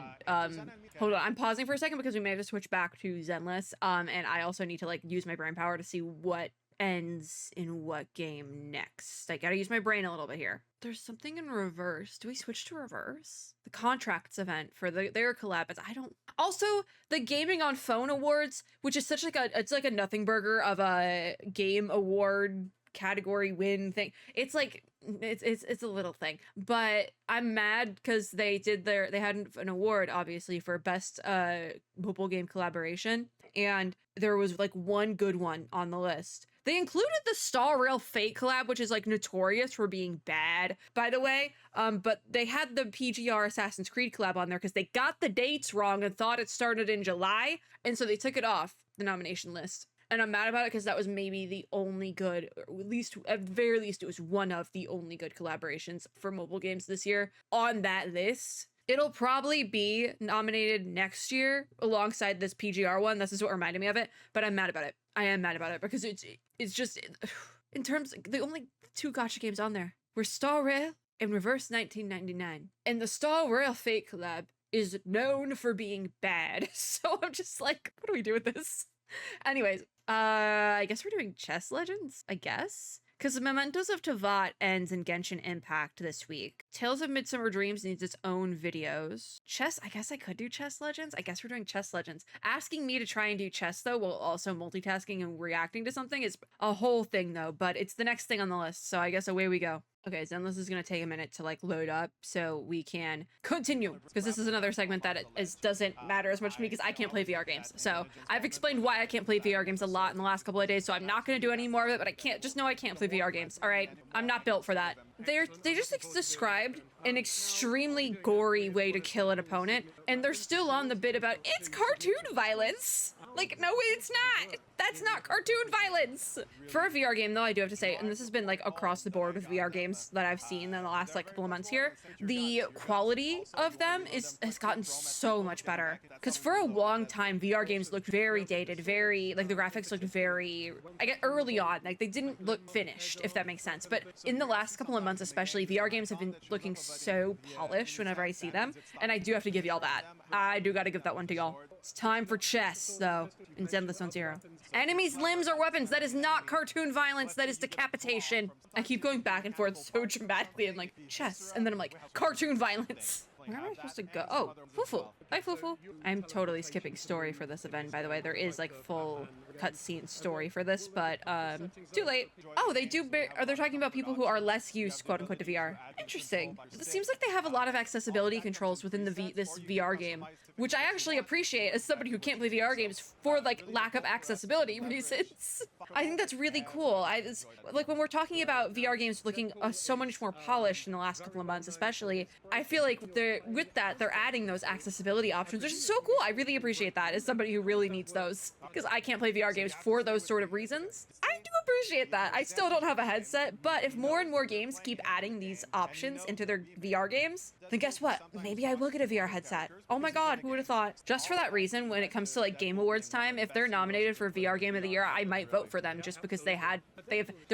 hold on. I'm pausing for a second because we may have to switch back to Zenless. And I also need to like use my brain power to see what ends in what game next. I gotta use my brain a little bit here. There's something in reverse. Do we switch to reverse? The contracts event for their collab. Also, the Gaming on Phone Awards, which is such like it's like a nothing burger of a game award category win thing. It's like it's a little thing, but I'm mad because they had an award obviously for best mobile game collaboration, and there was like one good one on the list. They included the Star Rail Fate collab, which is like notorious for being bad, by the way. But they had the PGR Assassin's Creed collab on there because they got the dates wrong and thought it started in July, and so they took it off the nomination list. And I'm mad about it because that was maybe the only good, or at the very least, it was one of the only good collaborations for mobile games this year on that list. It'll probably be nominated next year alongside this PGR one. This is what reminded me of it, but I'm mad about it. I am mad about it because it's just, in terms, the only 2 gacha games on there were Star Rail and Reverse 1999. And the Star Rail Fate collab is known for being bad. So I'm just like, what do we do with this? Anyways, I guess we're doing Chess Legends, I guess? Because Mementos of Tevat ends in Genshin Impact this week. Tales of Midsummer Dreams needs its own videos. Chess, I guess I could do Chess Legends. I guess we're doing Chess Legends. Asking me to try and do chess, though, while also multitasking and reacting to something is a whole thing, though. But it's the next thing on the list, so I guess away we go. Okay, Zenless is going to take a minute to like load up so we can continue, because this is another segment that doesn't matter as much to me because I can't play VR games. So I've explained why I can't play VR games a lot in the last couple of days, so I'm not going to do any more of it, but just know I can't play VR games, all right? I'm not built for that. They just described an extremely gory way to kill an opponent, and they're still on the bit about it's cartoon violence. Like, no, it's not. That's not cartoon violence. For a VR game, though, I do have to say, and this has been like across the board with VR games that I've seen in the last like couple of months here, the quality of them has gotten so much better. Because for a long time, VR games looked very dated, very like the graphics looked very, I get early on, like they didn't look finished, if that makes sense. But in the last couple of months, especially, VR games have been looking so polished whenever I see them, and I do have to give y'all that. I do got to give that one to y'all. It's time for chess, though, in Zenless on Zero. Enemies' limbs are weapons. That is not cartoon violence. That is decapitation. I keep going back and forth so dramatically and like, chess. And then I'm like, cartoon violence. Where am I supposed to go? Oh, Fufu. Hi, Fufu. I'm totally skipping story for this event, by the way. There is like full cutscene story for this, but too late. Oh, they do. Are they talking about people who are less used, quote unquote, to VR? Interesting. It seems like they have a lot of accessibility controls within this VR game, which I actually appreciate as somebody who can't play VR games for like lack of accessibility reasons. I think that's really cool. Like when we're talking about VR games looking so much more polished in the last couple of months, especially, I feel like they're adding those accessibility options, which is so cool. I really appreciate that as somebody who really needs those, because I can't play VR games for those sort of reasons. I do appreciate that. I still don't have a headset, but if more and more games keep adding these options into their VR games, then guess what? Maybe I will get a VR headset. Oh my god, who would have thought? Just for that reason, when it comes to like Game Awards time, if they're nominated for VR Game of the Year, I might vote for them just because they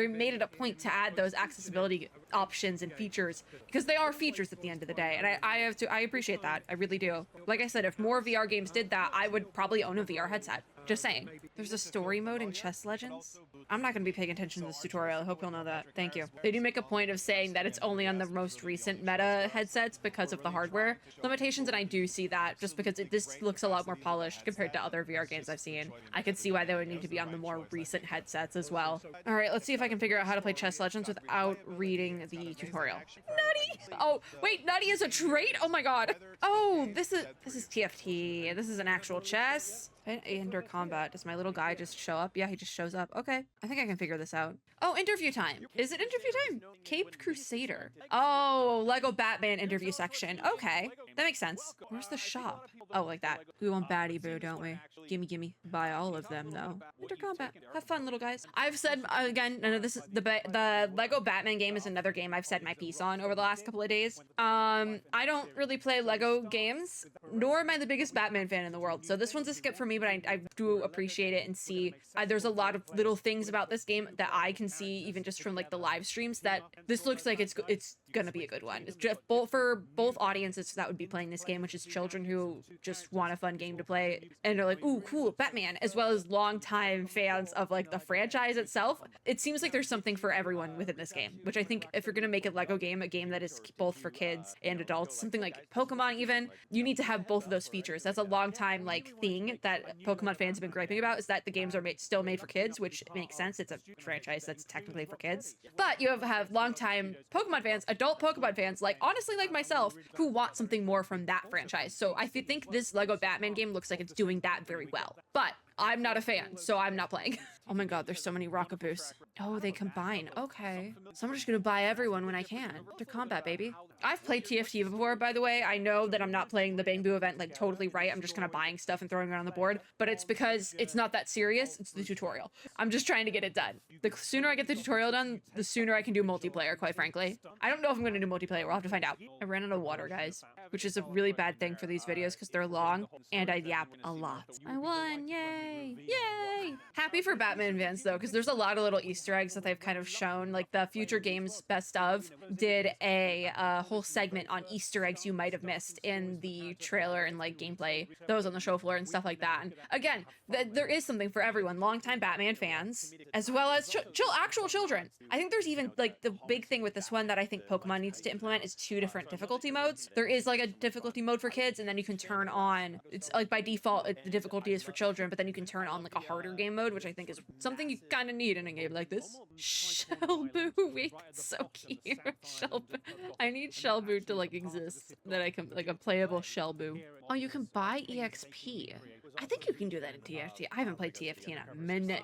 made it a point to add those accessibility options and features, because they are features at the end of the day, and I appreciate that. I really do. Like I said, if more VR games did that, I would probably own a VR headset. Just saying. There's a story mode in Chess Legends? I'm not going to be paying attention to this tutorial. I hope you'll know that. Thank you. They do make a point of saying that it's only on the most recent meta headsets because of the hardware limitations, and I do see that just because this looks a lot more polished compared to other VR games I've seen. I could see why they would need to be on the more recent headsets as well. All right, let's see if I can figure out how to play Chess Legends without reading the tutorial. Nutty! Oh, wait, Nutty is a trait? Oh my god. Oh, this is TFT. This is an actual chess. Enter combat. Does my little guy just show up? Yeah, he just shows up. Okay. I think I can figure this out. Oh, interview time. Is it interview time? Caped Crusader. Oh, Lego Batman interview section. Okay. That makes sense. Where's the shop? Oh, like that. We want Batty Boo, don't we? Gimme, gimme. Buy all of them, though. Enter combat. Have fun, little guys. I've said, again, no, this is the Lego Batman game is another game I've said my piece on over the last couple of days. I don't really play Lego games, nor am I the biggest Batman fan in the world, so this one's a skip for me, but I do appreciate it and see there's a lot of little things about this game that I can see even just from like the live streams that this looks like it's gonna be a good one. It's just for both audiences that would be playing this game, which is children who just want a fun game to play and they're like, ooh, cool, Batman, as well as longtime fans of like the franchise itself. It seems like there's something for everyone within this game, which I think if you're gonna make a Lego game, a game that is both for kids and adults, something like Pokemon even, you need to have both of those features. That's a long time like thing that Pokemon fans have been griping about, is that the games are still made for kids, which makes sense. It's a franchise that's technically for kids. But you have longtime Pokemon fans, adult Pokemon fans, like honestly like myself, who want something more from that franchise. So I think this Lego Batman game looks like it's doing that very well. But I'm not a fan, so I'm not playing. Oh my god, there's so many Rockaboos. Oh, they combine. Okay. So I'm just gonna buy everyone when I can. To combat, baby. I've played TFT before, by the way. I know that I'm not playing the Bang Boo event like totally right. I'm just kind of buying stuff and throwing it on the board, but it's because it's not that serious. It's the tutorial. I'm just trying to get it done. The sooner I get the tutorial done, the sooner I can do multiplayer, quite frankly. I don't know if I'm gonna do multiplayer. We'll have to find out. I ran out of water, guys, which is a really bad thing for these videos because they're long and I yap a lot. I won, yay! Yay! Happy for Batman fans though, because there's a lot of little Easter eggs that they've kind of shown. Like the Future Games Best of did a whole segment on Easter eggs you might have missed in the trailer and like gameplay, those on the show floor and stuff like that. And again, there is something for everyone. Longtime Batman fans, as well as actual children. I think there's even like the big thing with this one that I think Pokemon needs to implement is 2 different difficulty modes. There is like a difficulty mode for kids, and then you can turn on, it's like by default the difficulty is for children, but then you can turn on like a harder game mode, which I think is something you kind of need in a game like this. Shelboo, wait, that's so cute. Shelboo. I need Shelboo to like exist, that I can like a playable Shelboo. Oh, you can buy EXP. I think you can do that in TFT. I haven't played TFT in a minute.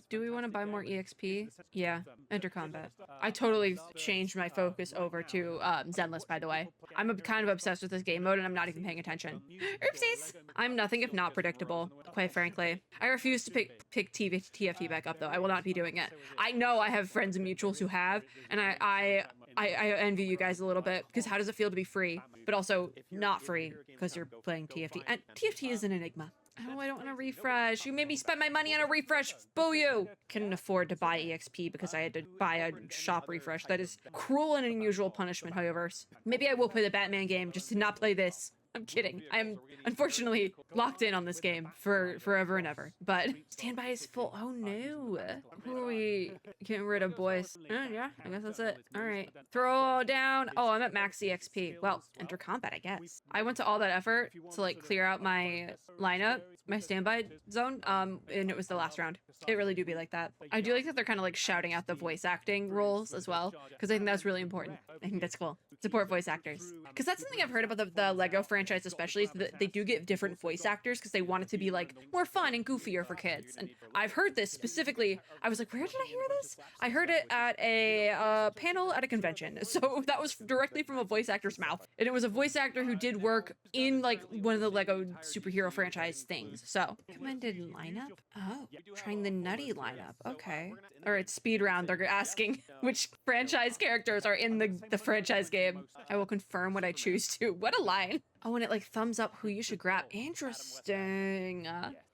Do we want to buy more EXP? Yeah, enter combat. I totally changed my focus over to Zenless, by the way. I'm kind of obsessed with this game mode and I'm not even paying attention. Oopsies! I'm nothing if not predictable, quite frankly. I refuse to pick TFT back up though. I will not be doing it. I know I have friends and mutuals who have, and I envy you guys a little bit, because how does it feel to be free, but also not free because you're playing TFT? And TFT is an enigma. Oh, I don't want to refresh. You made me spend my money on a refresh. Boo you! Couldn't afford to buy EXP because I had to buy a shop refresh. That is cruel and unusual punishment, however. Maybe I will play the Batman game just to not play this. I'm kidding. I'm unfortunately locked in on this game for forever and ever. But standby is full. Oh no. Who are we getting rid of, boys? Yeah, I guess that's it. All right. Throw down. Oh, I'm at max EXP. Well, enter combat, I guess. I went to all that effort to like clear out my lineup, my standby zone, and it was the last round. It really do be like that. I do like that they're kind of like shouting out the voice acting roles as well, because I think that's really important. I think that's cool. Support voice actors. Because that's something I've heard about the Lego franchise especially, is that they do get different voice actors because they want it to be like more fun and goofier for kids. And I've heard this specifically, I was like, where did I hear this? I heard it at a panel at a convention. So that was directly from a voice actor's mouth. And it was a voice actor who did work in like one of the Lego superhero franchise things. So recommended lineup? Oh, trying the nutty lineup. Okay. All right, speed round. They're asking which franchise characters are in the franchise game. I will confirm what I choose to. What a line. Oh, and it like thumbs up who you should grab. Interesting.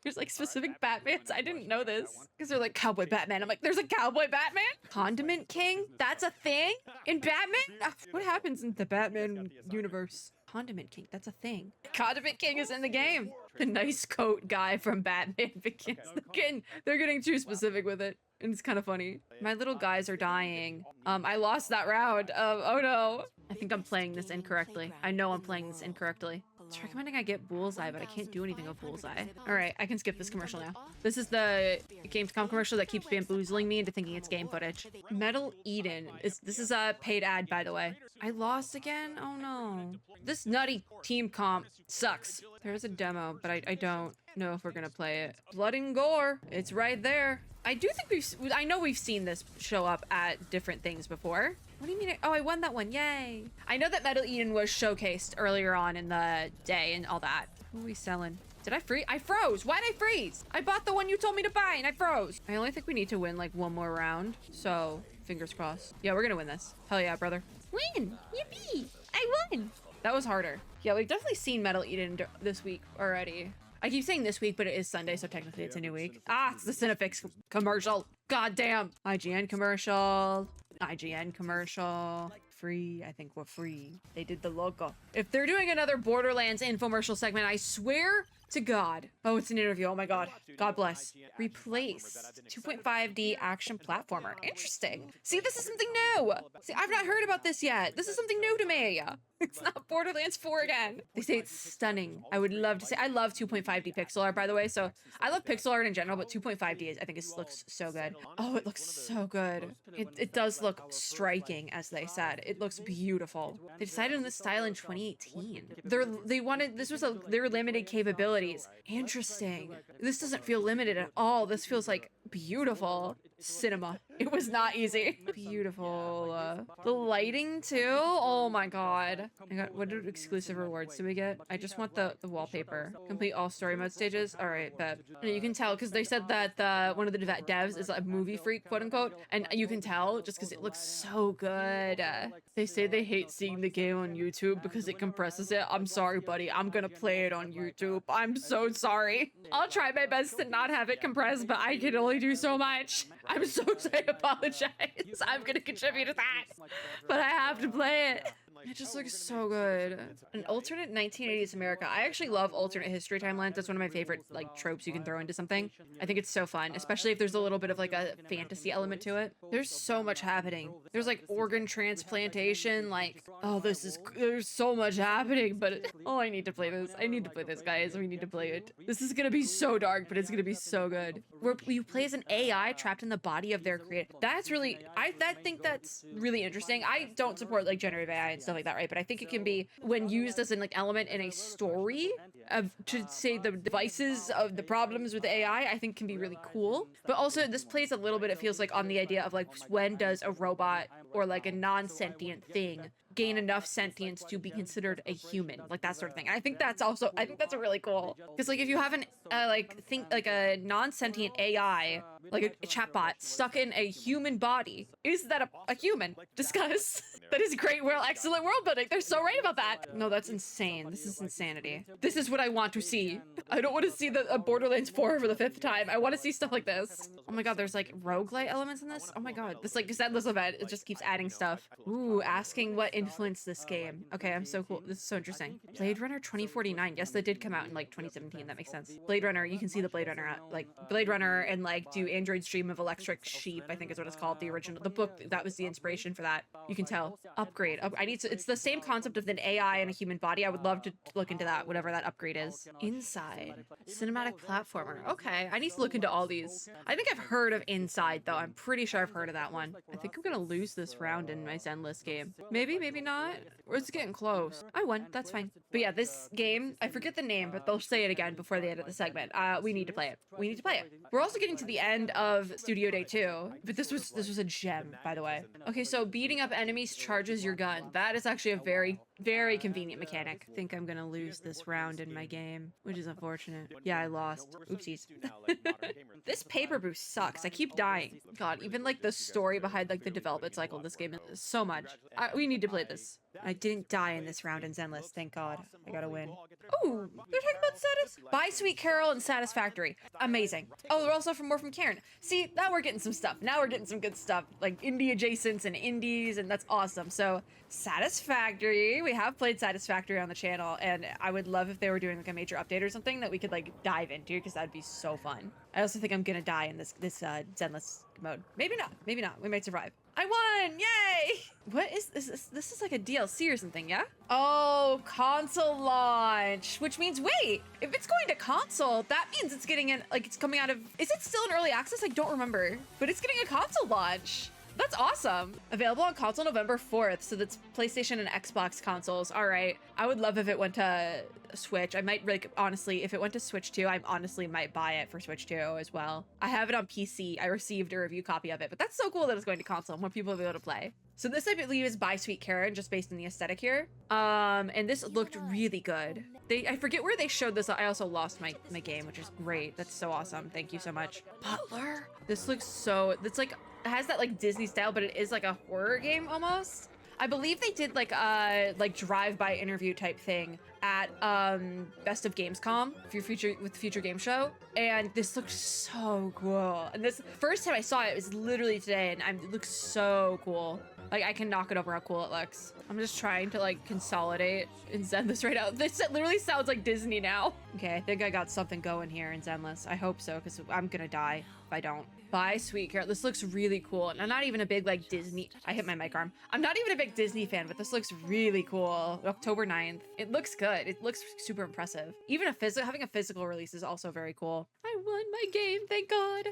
There's like specific Batmans. I didn't know this. Because they're like Cowboy Batman. I'm like, there's a Cowboy Batman? Condiment King? That's a thing? In Batman? What happens in the Batman universe? Condiment King, that's a thing. Condiment King is in the game. The nice coat guy from Batman begins. They're getting too specific with it. And it's kind of funny. My little guys are dying. I lost that round. Oh no. I think I'm playing this incorrectly. I know I'm playing this incorrectly. It's recommending I get Bullseye, but I can't do anything with Bullseye. All right, I can skip this commercial now. This is the Gamescom commercial that keeps bamboozling me into thinking it's game footage. Metal Eden. This is a paid ad, by the way. I lost again? Oh no. This nutty team comp sucks. There's a demo, but I don't know if we're gonna play it. Blood and gore. It's right there. I do think I know we've seen this show up at different things before. What do you mean? Oh, I won that one. Yay. I know that Metal Eden was showcased earlier on in the day and all that. Who are we selling? Did I freeze? I froze. Why'd I freeze? I bought the one you told me to buy and I froze. I only think we need to win like one more round. So fingers crossed. Yeah, we're gonna win this. Hell yeah, brother. Win. Yippee. I won. That was harder. Yeah, we've definitely seen Metal Eden this week already. I keep saying this week, but it is Sunday, so technically it's a new week. Ah, it's the Cinefix commercial. God damn. IGN commercial. IGN commercial. Free. I think we're free. They did the logo. If they're doing another Borderlands infomercial segment, I swear to God. Oh, it's an interview. Oh my God. God bless. Replace 2.5D action platformer. Interesting. See, this is something new. See, I've not heard about this yet. This is something new to me. It's not Borderlands 4 again. They say it's stunning. I would love to say, I love 2.5D pixel art, by the way. So I love pixel art in general, but 2.5D I think it looks so good. Oh, it looks so good. It does look striking, as they said. It looks beautiful. They decided on this style in 2018. They wanted, this was their limited capabilities. Interesting. This doesn't feel limited at all. This feels like beautiful cinema. It was not easy. Beautiful. The lighting too. Oh my God. I got, what exclusive rewards do we get? I just want the wallpaper. Complete all story mode stages. All right, bet. And you can tell because they said that one of the devs is a movie freak, quote unquote, and you can tell just because it looks so good. They say they hate seeing the game on YouTube because it compresses it. I'm sorry, buddy. I'm gonna play it on YouTube. I'm so sorry. I'll try my best to not have it compressed, but I can only do so much. I'm so sorry. I apologize. I'm gonna contribute to that, but I have to play it. It just looks so good. An alternate 1980s America. I actually love alternate history timelines. That's one of my favorite like tropes you can throw into something. I think it's so fun, especially if there's a little bit of like a fantasy element to it. There's so much happening. There's like organ transplantation, like, oh, there's so much happening, but oh, I need to play this. I need to play this, guys. We need to play it. This is gonna be so dark, but it's gonna be so good. Where you play as an AI trapped in the body of their creator. That's really, I think that's really interesting. I don't support like generative AI and stuff like that, right? But I think it can be, when used as an like element in a story of, to say the devices of the problems with AI, I think can be really cool. But also this plays a little bit, it feels like, on the idea of like, when does a robot or like a non-sentient thing gain enough sentience to be considered a human, like that sort of thing. And I think that's a really cool, because like if you have an a non-sentient AI, like a chatbot stuck in a human body, is that a human? Discuss. That is great, excellent world building. They're so right about that. No, that's insane. This is insanity. This is what I want to see. I don't want to see the Borderlands 4 for the 5th time. I want to see stuff like this. Oh my god, there's like roguelite elements in this. Oh my god, this like endless event. It just keeps adding stuff. Ooh, asking what influenced this game. Okay, I'm so cool. This is so interesting. Blade Runner 2049. Yes, that did come out in like 2017. That makes sense. Blade Runner. You can see the Blade Runner, like Blade Runner, and like do Android's Dream of Electric Sheep. I think is what it's called. The original, the book that was the inspiration for that. You can tell. Upgrade. I need to. It's the same concept of an AI and a human body. I would love to look into that. Whatever that upgrade is. Inside. Cinematic platformer. Okay, I need to look into all these. I think I've heard of Inside though. I'm pretty sure I've heard of that one. I think I'm gonna lose this round in my Zenless game. Maybe, maybe not. It's getting close. I won. That's fine. But yeah, this game, I forget the name, but they'll say it again before the end of the segment. We need to play it. We need to play it. We're also getting to the end of Studio Day 2, but this was a gem, by the way. Okay, so beating up enemies charges your gun. That is actually a very, very convenient mechanic. I think I'm gonna lose this round in my game, which is unfortunate. Yeah, I lost. Oopsies. This paper boost sucks. I keep dying. God, even like the story behind like the development cycle of this game is so much. We need to play this. I didn't die in this round in Zenless, thank God. I gotta win. Oh, they're talking about status? Buy Sweet Carol and Satisfactory. Amazing. Oh, they're also more from Karen. See, now we're getting some stuff. Now we're getting some good stuff, like indie adjacents and indies, and that's awesome. So, Satisfactory. We have played Satisfactory on the channel, and I would love if they were doing like a major update or something that we could like dive into, because that'd be so fun. I also think I'm gonna die in this Zenless mode. Maybe not. Maybe not. We might survive. I won! Yay! What is this? This is like a DLC or something, yeah? Oh, console launch, which means, wait, if it's going to console, that means it's getting in, like, it's coming out of, is it still in early access? I don't remember, but it's getting a console launch. That's awesome. Available on console November 4th. So that's PlayStation and Xbox consoles. All right. I would love if it went to Switch. I might, like, honestly, if it went to Switch too, I honestly might buy it for Switch too as well. I have it on PC. I received a review copy of it, but that's so cool that it's going to console. More people will be able to play. So this, I believe, is by Sweet Karen, just based on the aesthetic here. And this looked really good. I forget where they showed this. I also lost my game, which is great. That's so awesome. Thank you so much. Butler. This looks so, it's like, it has that like Disney style, but it is like a horror game almost. I believe they did like a drive-by interview type thing at Best of Gamescom with the Future Game Show, and this looks so cool. And this first time I saw it was literally today, and it looks so cool. Like, I can knock it over how cool it looks. I'm just trying to like consolidate and Zen this right out. This literally sounds like Disney now. Okay, I think I got something going here in Zenless. I hope so, because I'm gonna die if I don't. Bye, Sweet Carol. This looks really cool. And I'm not even a big like Disney. I hit my mic arm. I'm not even a big Disney fan, but this looks really cool. October 9th. It looks good. It looks super impressive. Even having a physical release is also very cool. I won my game, thank God.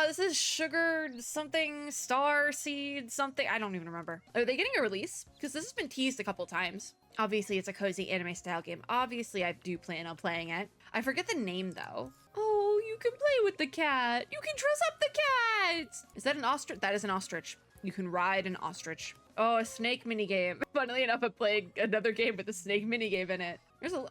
This is Sugar something, Star Seed something. I don't even remember. Are they getting a release? Because this has been teased a couple times. Obviously, it's a cozy anime style game. Obviously, I do plan on playing it. I forget the name though. Oh, you can play with the cat. You can dress up the cat. Is that an ostrich? That is an ostrich. You can ride an ostrich. Oh, a snake minigame. Funnily enough, I'm playing another game with a snake minigame in it. There's a, oh,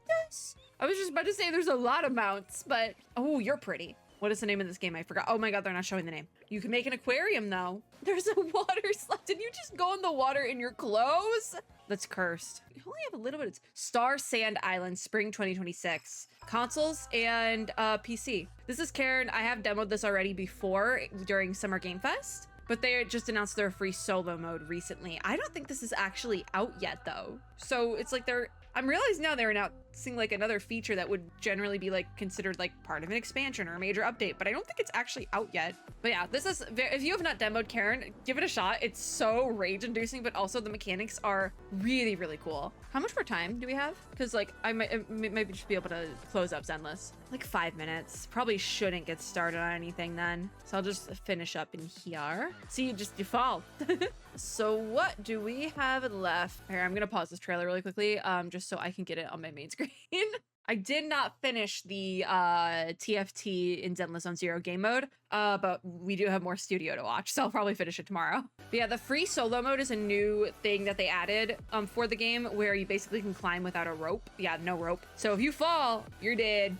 yes. I was just about to say there's a lot of mounts, but, oh, you're pretty. What is the name of this game? I forgot. Oh my God, they're not showing the name. You can make an aquarium though. There's a water slide. Did you just go in the water in your clothes? That's cursed. You only have a little bit. It's Star Sand Island, Spring 2026. Consoles and PC. This is Karen. I have demoed this already before during Summer Game Fest, but they just announced their free solo mode recently. I don't think this is actually out yet though. So it's like I'm realizing now they're announcing like another feature that would generally be like considered like part of an expansion or a major update, but I don't think it's actually out yet. But yeah, this is, if you have not demoed Karen, give it a shot. It's so rage inducing, but also the mechanics are really, really cool. How much more time do we have? Because like I might maybe just be able to close up Zenless. Like 5 minutes. Probably shouldn't get started on anything then. So I'll just finish up in here. See, you fall. So what do we have left? Here, I'm gonna pause this trailer really quickly, just so I can get it on my main screen. I did not finish the TFT in Zenless on Zero game mode, but we do have more studio to watch, so I'll probably finish it tomorrow. But yeah, the free solo mode is a new thing that they added for the game, where you basically can climb without a rope. Yeah, no rope. So if you fall, you're dead.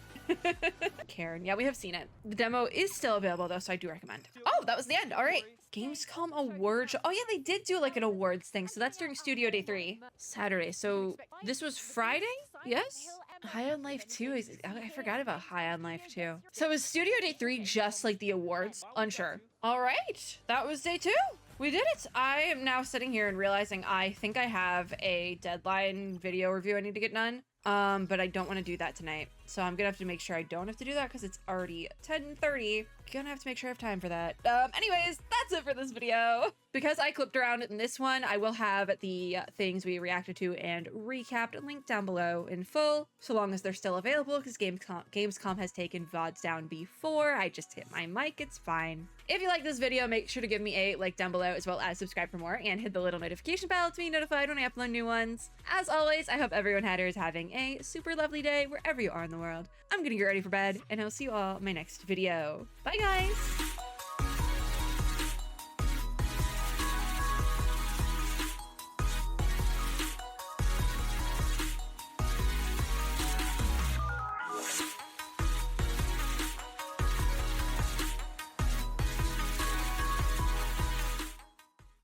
Karen, yeah, we have seen it. The demo is still available though, so I do recommend. Oh, that was the end. All right. Gamescom award show. Oh yeah, they did do like an awards thing. So that's during Studio Day 3. Saturday. So this was Friday? Yes? High on Life 2 is, I forgot about High on Life 2. So is Studio Day 3 just like the awards? Unsure. All right, that was day 2. We did it. I am now sitting here and realizing I think I have a deadline video review I need to get done. But I don't want to do that tonight. So I'm gonna have to make sure I don't have to do that because it's already 10:30. Gonna have to make sure I have time for that. Anyways, that's it for this video. Because I clipped around in this one, I will have the things we reacted to and recapped linked down below in full, so long as they're still available, because Gamescom has taken VODs down before. I just hit my mic, it's fine. If you like this video, make sure to give me a like down below, as well as subscribe for more, and hit the little notification bell to be notified when I upload new ones. As always, I hope everyone is having a super lovely day wherever you are in the world. I'm gonna get ready for bed, and I'll see you all in my next video. Bye, guys!